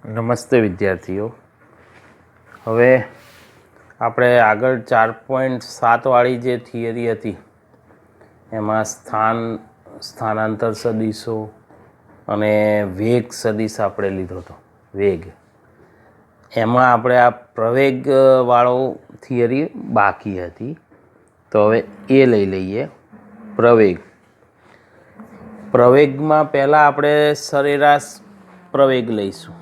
નમસ્તે વિદ્યાર્થીઓ. હવે આપણે આગળ 4.7 વાળી જે થિયરી હતી એમાં સ્થાનાંતર સદિશો અને વેગ સદિશ આપણે લીધો હતો. વેગ એમાં આપણે આ પ્રવેગ વાળો થિયરી બાકી હતી, તો હવે એ લઈ લઈએ. પ્રવેગમાં પહેલાં આપણે સરેરાશ પ્રવેગ લઈશું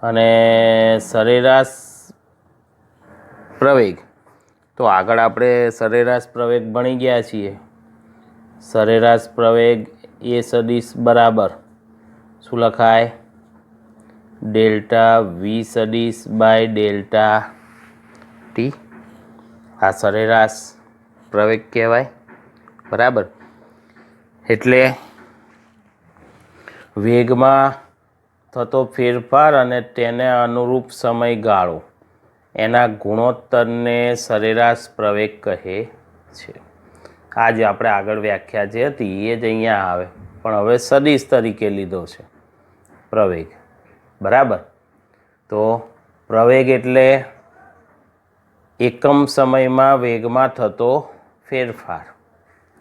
અને સરેરાશ પ્રવેગ તો આગળ આપણે સરેરાશ પ્રવેગ ભણી ગયા છીએ. સરેરાશ પ્રવેગ એ સદિશ બરાબર શું લખાય? ડેલ્ટા વી સદિશ બાય ડેલ્ટા ટી. આ સરેરાશ પ્રવેગ કહેવાય. બરાબર. એટલે વેગમાં થતો ફેરફાર અને તેને અનુરૂપ સમયગાળો એના ગુણોત્તરને સરેરાશ પ્રવેગ કહે છે. આ જે આપણે આગળ વ્યાખ્યા જે હતી એ જ અહીંયા આવે, પણ હવે સદિશ તરીકે લીધો છે પ્રવેગ. બરાબર. તો પ્રવેગ એટલે એકમ સમયમાં વેગમાં થતો ફેરફાર.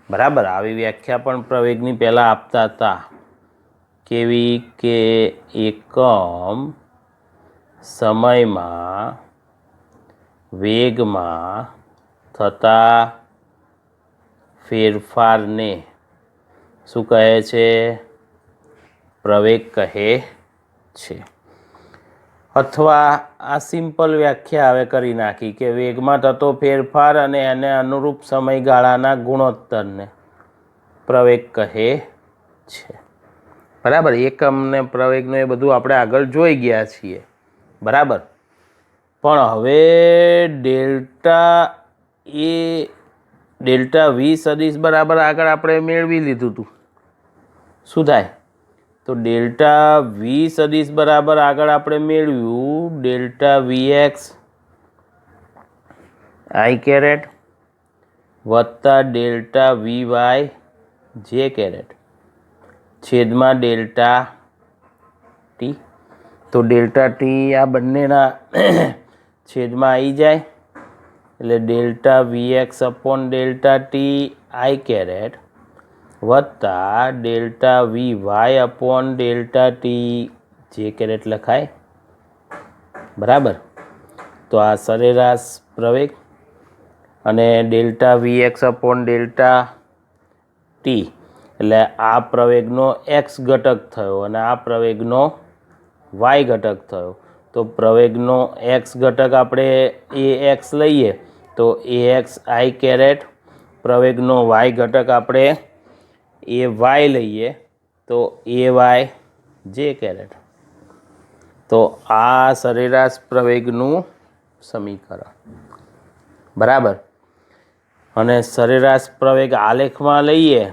બરાબર. આવી વ્યાખ્યા પણ પ્રવેગની પહેલાં આપતા હતા. કેવી કે એકમ સમયમાં વેગમાં થતા ફેરફારને શું કહે છે? પ્રવેગ કહે છે. અથવા આ સિમ્પલ વ્યાખ્યા હવે કરી નાખી કે વેગમાં થતો ફેરફાર અને એને અનુરૂપ સમયગાળાના ગુણોત્તરને પ્રવેગ કહે છે. બરાબર. એકમ ને પ્રવેગનું એ બધું આપણે આગળ જોઈ ગયા છીએ. બરાબર. પણ હવે ડેલ્ટા વી સદિશ બરાબર આગળ આપણે મેળવી લીધું હતું. શું થાય? તો ડેલ્ટા વી સદિશ બરાબર આગળ આપણે મેળવ્યું delta V X I caret વત્તા delta V Y J caret છેદમાં ડેલ્ટા ટી. તો ડેલ્ટા ટી આ બંનેના છેદમાં આવી જાય એટલે delta V X upon delta T I caret વત્તા delta V Y upon delta T J caret લખાય. બરાબર. તો આ સરેરાશ પ્રવેગ અને delta V X upon delta T એટલે આ પ્રવેગનો એક્સ ઘટક થયો અને આ પ્રવેગનો વાય ઘટક થયો. તો પ્રવેગનો એક્સ ઘટક આપણે એ એક્સ લઈએ તો એ એક્સ આઈ કેરેટ, પ્રવેગનો વાય ઘટક આપણે એ વાય લઈએ તો એ વાય જે કેરેટ. તો આ સરેરાશ પ્રવેગનું સમીકરણ. બરાબર. અને સરેરાશ પ્રવેગ આલેખમાં લઈએ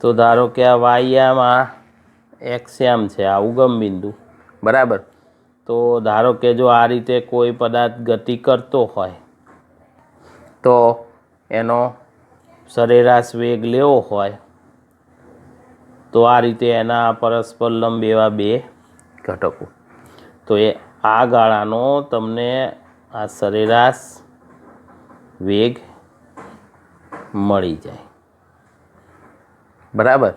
તો ધારો કે આ વાયમાં એક્સ એમ છે, આ ઉગમ બિંદુ. બરાબર. તો ધારો કે જો આ રીતે કોઈ પદાર્થ ગતિ કરતો હોય તો એનો સરેરાશ વેગ લેવો હોય તો આ રીતે એના પરસ્પર લંબ એવા બે ઘટકો. તો એ આ ગાળાનો તમને આ સરેરાશ વેગ મળી જાય. બરાબર.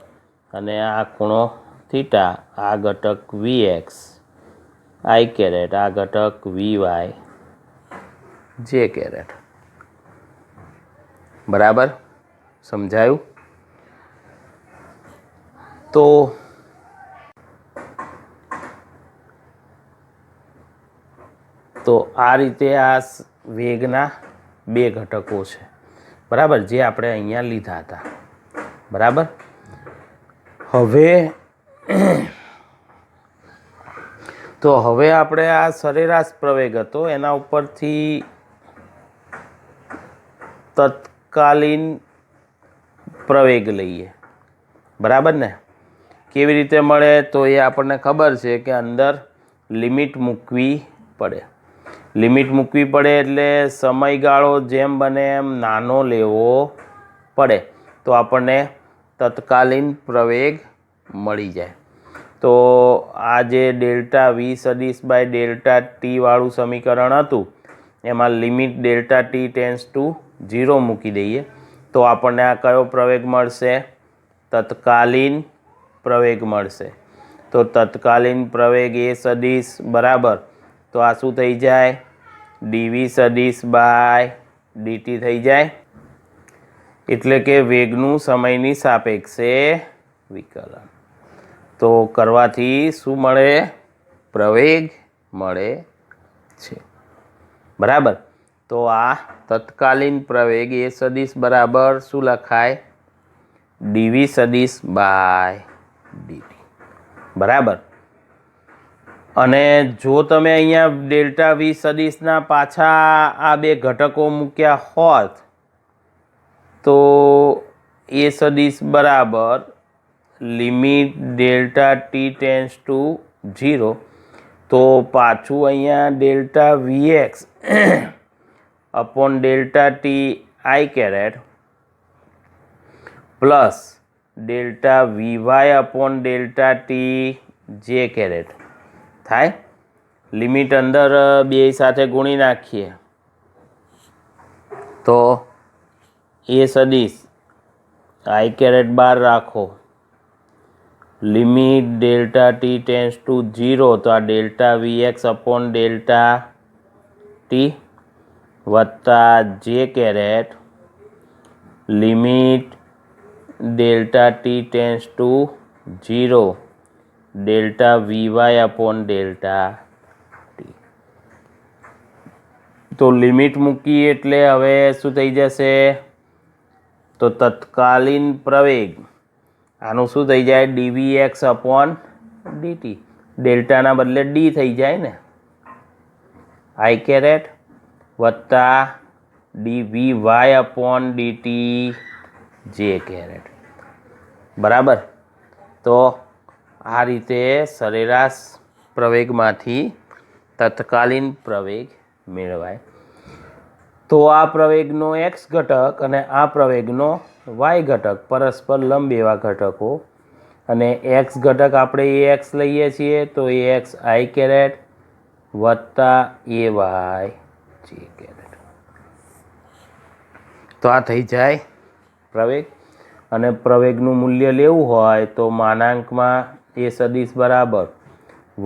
અને આ ખૂણો થીટા, આ ઘટક વી એક્સ આઈ કેરેટ, આ ઘટક વી વાય જે કેરેટ. બરાબર. સમજાયું? તો આ રીતે આ વેગના બે ઘટકો છે. બરાબર. જે આપણે અહીંયા લીધા હતા. બરાબર. હવે આપણે આ સરેરાશ પ્રવેગ હતો એના ઉપરથી તત્કાલીન પ્રવેગ લઈએ. બરાબર ને? કેવી રીતે મળે? તો એ આપણને ખબર છે કે અંદર લિમિટ મૂકવી પડે. લિમિટ મૂકવી પડે એટલે સમયગાળો જેમ બને એમ નાનો લેવો પડે તો આપણને તત્કાલીન પ્રવેગ મળી જાય. તો આ જે ડેલ્ટા વી સદીશ બાય ડેલ્ટા ટી વાળું સમીકરણ હતું એમાં limit delta T tends to 0 મૂકી દઈએ તો આપણને આ કયો પ્રવેગ મળશે? તત્કાલીન પ્રવેગ મળશે. તો તત્કાલીન પ્રવેગ એ સદીશ બરાબર તો આ શું થઈ જાય? ડીવી સદીશ બાય ડીટી થઈ જાય. એટલે કે વેગનું સમયની સાપેક્ષે વિકલન. તો કરવાથી શું મળે? પ્રવેગ મળે છે. બરાબર. તો આ તત્કાલીન પ્રવેગ એ સદીશ બરાબર શું લખાય? ડીવી સદીશ બાય ડીટી. બરાબર. અને જો તમે અહીંયા ડેલ્ટા વી સદીશના પાછા આ બે ઘટકો મૂક્યા હોત તો એ સદીશ બરાબર limit delta T tends to 0 તો પાછું અહીંયા delta V X upon delta T I caret plus delta V Y upon delta T J caret થાય. લિમિટ અંદર બે સાથે ગુણી નાખીએ તો એ સદીશ આઈ કેરેટ બાર રાખો, limit delta T tends to 0 તો આ delta V X upon delta T વત્તા J caret limit delta T tends to 0 delta V Y upon delta T. તો લિમિટ મૂકી એટલે હવે શું થઈ જશે? તો તત્કાલીન પ્રવેગ આનું શું થઈ જાય? D V X upon D T. ડેલ્ટાના બદલે ડી થઈ જાય ને, આઈ કેરેટ વત્તા D V Y upon D T J caret. બરાબર. તો આ રીતે સરેરાશ પ્રવેગમાંથી તત્કાલીન પ્રવેગ મેળવાય. તો આ પ્રવેગનો એક્સ ઘટક અને આ પ્રવેગનો વાય ઘટક પરસ્પર લંબ એવા ઘટકો, અને એક્સ ઘટક આપણે એ એક્સ લઈએ છીએ તો એ એક્સ આઈ કેરેટ વત્તા એ વાય જે કેરેટ. તો આ થઈ જાય પ્રવેગ. અને પ્રવેગનું મૂલ્ય લેવું હોય તો માનાંકમાં એ સદીશ બરાબર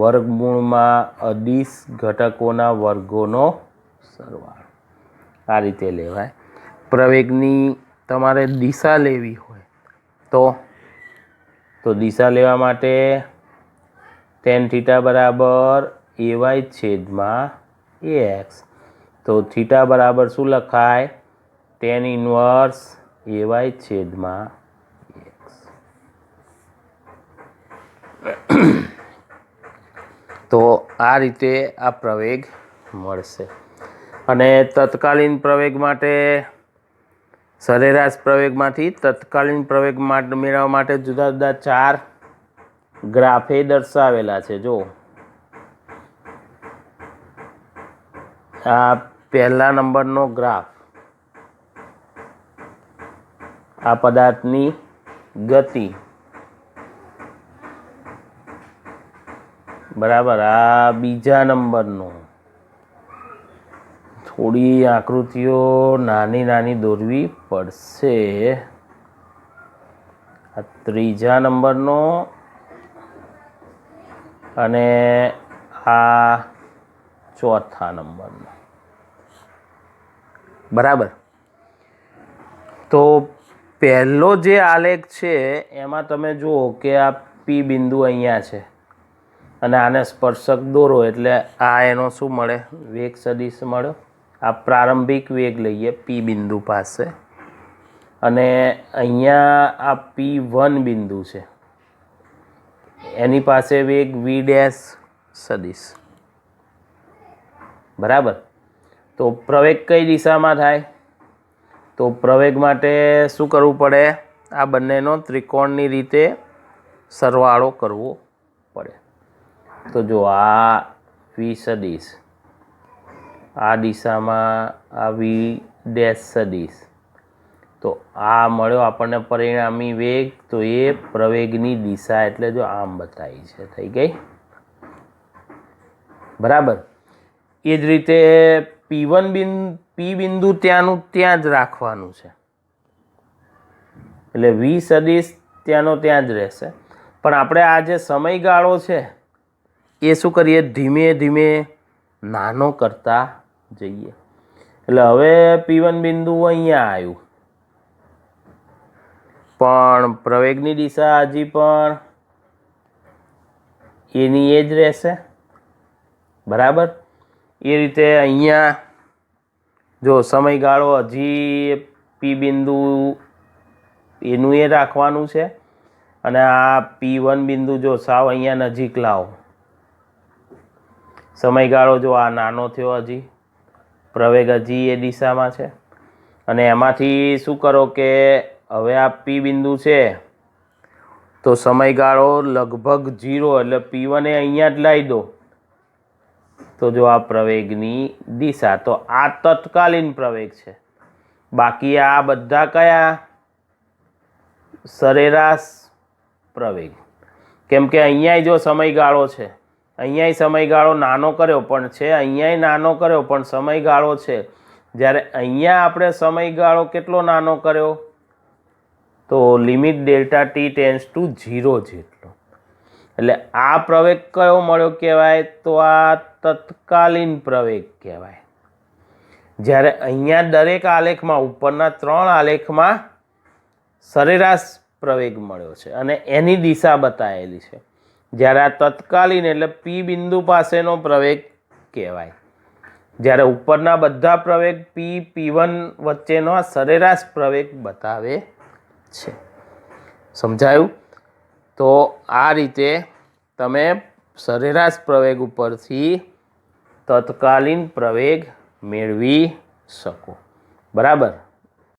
વર્ગમૂળમાં અદિશ ઘટકોના વર્ગોનો સરવાળો. આ રીતે લેવાય. પ્રવેગની તમારે દિશા લેવી હોય તો દિશા લેવા માટે ટેન થીટા બરાબર એ વાય છેદમાં એ એક્સ. તો થીટા બરાબર શું લખાય? ટેન ઇન્વર્સ એ વાય છેદમાં એક્સ. તો આ રીતે આ પ્રવેગ મળશે. અને તત્કાલીન પ્રવેગ માટે સરેરાશ પ્રવેગમાંથી તત્કાલીન પ્રવેગ મેળવવા માટે જુદા જુદા 4 ગ્રાફે દર્શાવેલા છે. જો આ પહેલા નંબરનો ગ્રાફ આ પદાર્થની ગતિ, બરાબર. આ બીજા નંબરનો, થોડી આકૃતિઓ નાની નાની દોરવી પડશે. આ ત્રીજા નંબરનો અને આ ચોથા નંબરનો. બરાબર. તો પહેલો જે આલેખ છે એમાં તમે જુઓ કે આ પી બિંદુ અહીંયા છે અને આને સ્પર્શક દોરો એટલે આ એનો શું મળે? વેગ સદિશ મળ્યો. આ પ્રારંભિક વેગ લઈએ પી બિંદુ પાસે, અને અહીંયા આ P1 બિંદુ છે એની પાસે વેગ વી ડેશ સદિશ. બરાબર. તો પ્રવેગ કઈ દિશામાં થાય? તો પ્રવેગ માટે શું કરવું પડે? આ બંનેનો ત્રિકોણની રીતે સરવાળો કરવો પડે. તો જો આ વી સદિશ, આ દિશામાં આ વી ડેશ સદિશ, તો આ મળ્યો આપણને પરિણામી વેગ, તો એ પ્રવેગની દિશા એટલે જો આમ બતાવી છે, થઈ ગઈ બરાબર. એ જ રીતે પી બિંદુ ત્યાંનું ત્યાં જ રાખવાનું છે, એટલે વી સદિશ ત્યાંનો ત્યાં જ રહેશે. પણ આપણે આ જે સમયગાળો છે એ શું કરીએ, ધીમે ધીમે નાનો કરતા જઈએ. એટલે હવે P1 બિંદુ અહીંયા આવ્યું, પણ પ્રવેગની દિશા હજી પણ એની એ જ રહેશે બરાબર. એ રીતે અહીંયા જો સમયગાળો હજી પી બિંદુ એનું એ રાખવાનું છે, અને આ P1 બિંદુ જો સાવ અહીંયા નજીક લાવો, સમયગાળો જો આ નાનો થયો, હજી પ્રવેગ હજી એ દિશામાં છે, અને એમાંથી શું કરો કે હવે આ પી બિંદુ છે તો સમયગાળો લગભગ 0, એટલે P1 એ અહીંયા જ લાવી દો, તો જો આ પ્રવેગની દિશા, તો આ તત્કાલીન પ્રવેગ છે. બાકી આ બધા કયા, સરેરાશ પ્રવેગ. કેમ કે અહીંયા જો સમયગાળો છે, અહીંયા સમયગાળો નાનો કર્યો પણ છે, અહીંયા નાનો કર્યો પણ સમયગાળો છે. જ્યારે અહીંયા આપણે સમયગાળો કેટલો નાનો કર્યો, તો limit delta T tends to 0 જેટલો. એટલે આ પ્રવેગ કયો મળ્યો કહેવાય, તો આ તત્કાલીન પ્રવેગ કહેવાય. જ્યારે અહીંયા દરેક આલેખમાં, ઉપરના 3 આલેખમાં સરેરાશ પ્રવેગ મળ્યો છે અને એની દિશા બતાવેલી છે. જ્યારે આ તત્કાલીન એટલે પી બિંદુ પાસેનો પ્રવેગ કહેવાય. જ્યારે ઉપરના બધા પ્રવેગ P1 વચ્ચેનો આ સરેરાશ પ્રવેગ બતાવે છે. સમજાયું? તો આ રીતે તમે સરેરાશ પ્રવેગ ઉપરથી તત્કાલીન પ્રવેગ મેળવી શકો. બરાબર.